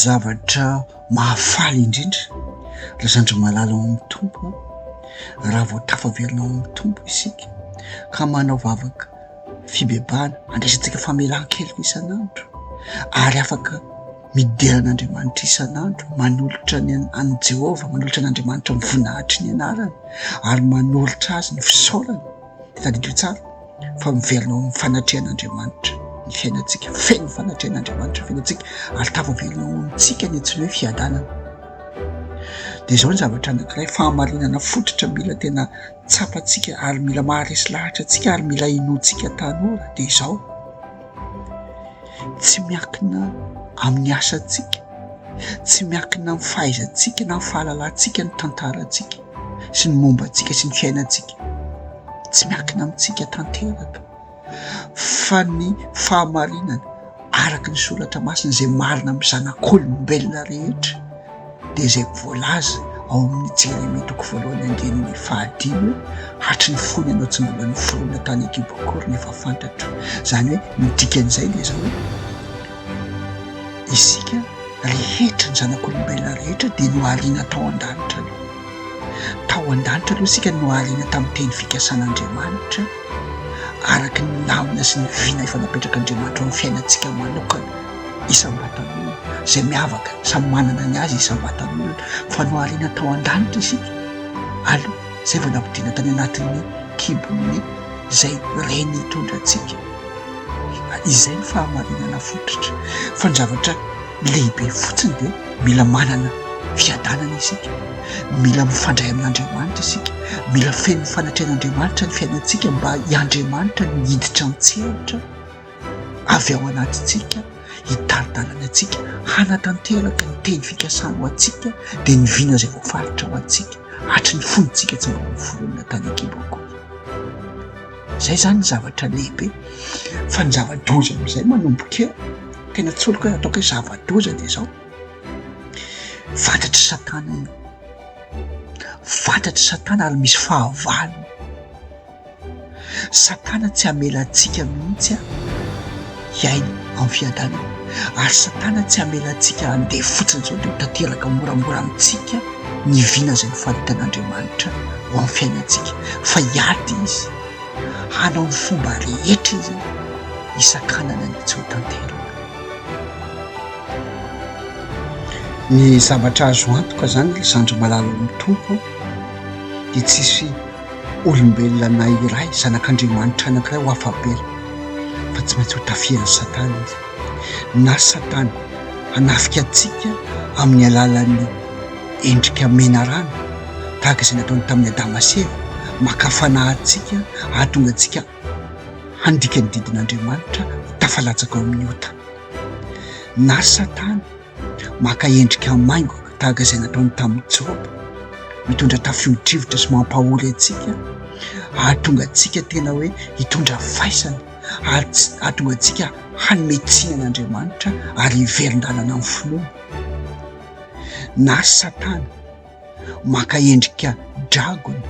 zavatra mahafaly indrindra lazandro malala ao amin'ny tompo raha vao tafavelonao amin'ny tompo isika ka manao vavaka fibebahana andraisantsika famelan-keloka isan'andro ary afaka mideran'Andriamanitra isan'andro manolotra any Jehovah, manolotra an'Andriamanitra mivoninahitry ny anarany ary manolotra azy ny fisaorana. Tadidro tsara fa mivelonao amin'ny fanatrehan'Andriamanitra ny fiainantsika, feno fanatrehan'Andriamanitra ny fiainantsika ary tafavelonao amintsika ny tsy hoe fiadanana. Dia izao ny zavatra anankiray fahamarinana fototra mila tena tsapantsika ary mila maharesy lahatra antsika ary mila inoantsika tanora dia izao: tsy miankina amin'ny asantsika, tsy miankina amin'ny fahaizantsika na amin'ny fahalalantsika ny tantarantsika sy ny mombantsika sy ny fiainantsika, tsy miankina amintsika tanteraka fa ny fahamarinana araka ny soratra masina izay marina amin'ny zanak'olombelona rehetra dia izay voalaza ao amin'ny Jeremia 1:5 hatry ny fony ianao tsy mbola noforoana tany an-kiboakory nefa fantatro. Izany hoe midikan'izay dia izao hoe isika rehetra ny zanak'olombelona rehetra dia nohariana tao an-danitra aloha. Tao an-danitra aloha isika nohariana tamin'ny teny fikasan'Andriamanitra araka ny lamina sy ny vina efa napetraka Andriamanitra amin'ny fiainantsika manokana isam-batan'olona izay miavaka samy manana ny azy isam-batan'olona, fa nohariana tao an-danitra isika aloha izay vao nampidiana tany anatin'ny kibony izay reny hitondra antsika. Izay ny fahamarinana fototra fa ny zavatra lehibe fotsiny dia mila manana fiadanana isika, mila mifandray amin'Andriamanitra isika, mila feno fanatrehan'Andriamanitra ny fiainantsika mba i-Andriamanitra ny hiditra an-tsehatra avy ao anatintsika, hitaridalana antsika, hanatanteraka ny teny fikasana ho antsika dia ny vina izay voafaritra ho antsika hatry ny fonontsika tsy mbola noforonina tany an-kiboakory. Izay zany ny zavatra lehibe. Fa ny zava-doza amin'izay manomboka eo, tena tsoloka hoe ataoko hoe zava-doza dia izao: fantatry Satana io, fantatry Satana ary misy fahavalony. Satana tsy hamela antsika mihitsy hiaina amin'ny fiadanana, ary Satana tsy hamela antsika handeha fotsiny izao dia tanteraka moramora amintsika ny vina izay nofaritan'Andriamanitra ho amin'ny fiainantsika, fa hiady izy hanao ny fomba rehetra izy hisakanana ny tsy ho tanteraka. Ny zavatra azo antoka zany Lazandro malala amin'ny tompo dia tsisy olombelona na iray zanak'Andriamanitra anankiray ho afabela fa tsy maintsy ho tafihan'ny Satana izy. Na Satana hanafika antsika amin'ny alalan'ny endrika mena rano tahaka izay nataony tamin'ny Adama sy Eva, makafana antsika ahatonga antsika handika ny didin'Andriamanitra tafalatsaka ao amin'ny ota. Na Satana maka endrika maingo tahaka izay nataony tamin'ny Joba, mitondra tafio-drivotra sy mampahory antsika ahatonga antsika tena hoe hitondra faisana, ahatonga antsika hanome tsinan'Andriamanitra ary hiverin-dalana amin'ny finoana. Na Satana maka endrika dragona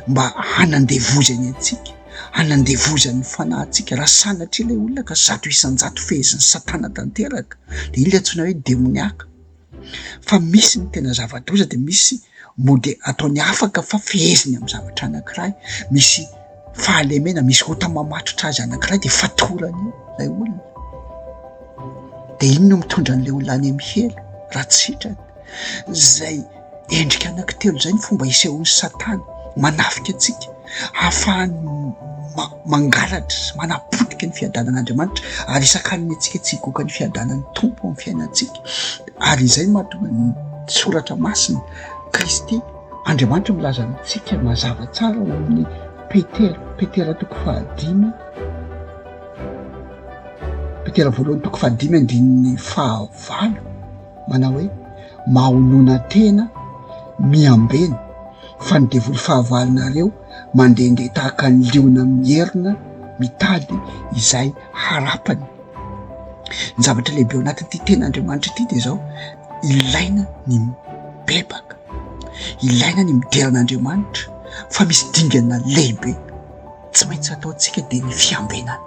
mba hanandevozany antsika, hanandevozany fanahintsika. Raha sanatria ilay olona ka 100 isan-jato fehezin'ny Satana tanteraka dia ilay antsoina hoe demoniaka. Fa misy ny tena zava-doza dia misy mody ataony afaka fa feheziny amin'ny zavatra anankiray, misy fahalemena, misy ota mamatotra azy anankiray dia fatorany ilay olona. Dia iny no mitondra an'ilay olona any amin'ny helo raha tsy sitrany. Izay endrika anankitelo izay ny fomba isehon'ny Satana manafika antsika ahafahany mangalatra sy manapotika ny fiadanan'Andriamanitra ary isakaniny antsika tsy higoaka ny fiadanan'ny tompo amin'ny fiainantsika. Ary izay no mahatonga ny soratra masina Kristy Andriamanitra milaza amintsika mazava tsara ao amin'ny Petera 2:5, Petera 2:5 manao hoe mahonoana tena miambeny fa ny devoly fahavalonareo mandehandeha tahaka ny liona mierina mitady izay harapany. Ny zavatra lehibe ao anatin'ity ten'Andriamanitra ity dia izao: ilaina ny mibebaka, ilaina ny mideran'Andriamanitra, fa misy dingana lehibe tsy maintsy ataontsika dia ny fiambenana.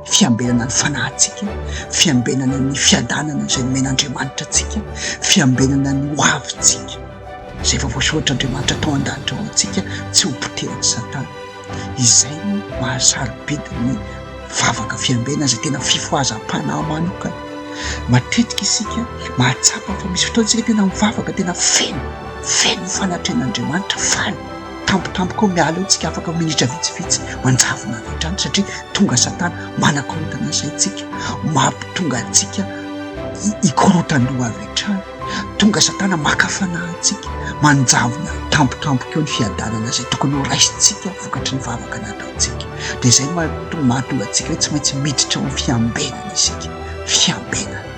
fiambenana ny fanahintsika, fiambenana ny fiadanana izay nomen'Andriamanitra antsika, fiambenana ny hoavintsika izay efa voasoratra Andriamanitra tao an-danitra ao antsika tsy ho poteran'ny Satana. Izay no mahasarobidy ny vavaka fiambena izay tena fifohazam-panahy manokana. Matetika isika mahatsapa fa misy fotoana isika tena mivavaka tena feno fanatrehan'Andriamanitra faly tampotampoka ao miala eo tsika afaka minitra vitsivitsy manjavona avy hatrany satria tonga Satana manakorotana saintsika, mampitonga antsika ikorotan-doha avy hatrany, tonga Satana maka fanahintsika, manjavona tampotampoka eo ny fiadanana izay tokony ho raisintsika vokatry ny vavaka nataontsika. Dia izay mahatonga antsika hoe tsy maintsy miditra ao fiambenana isika, fiambenana.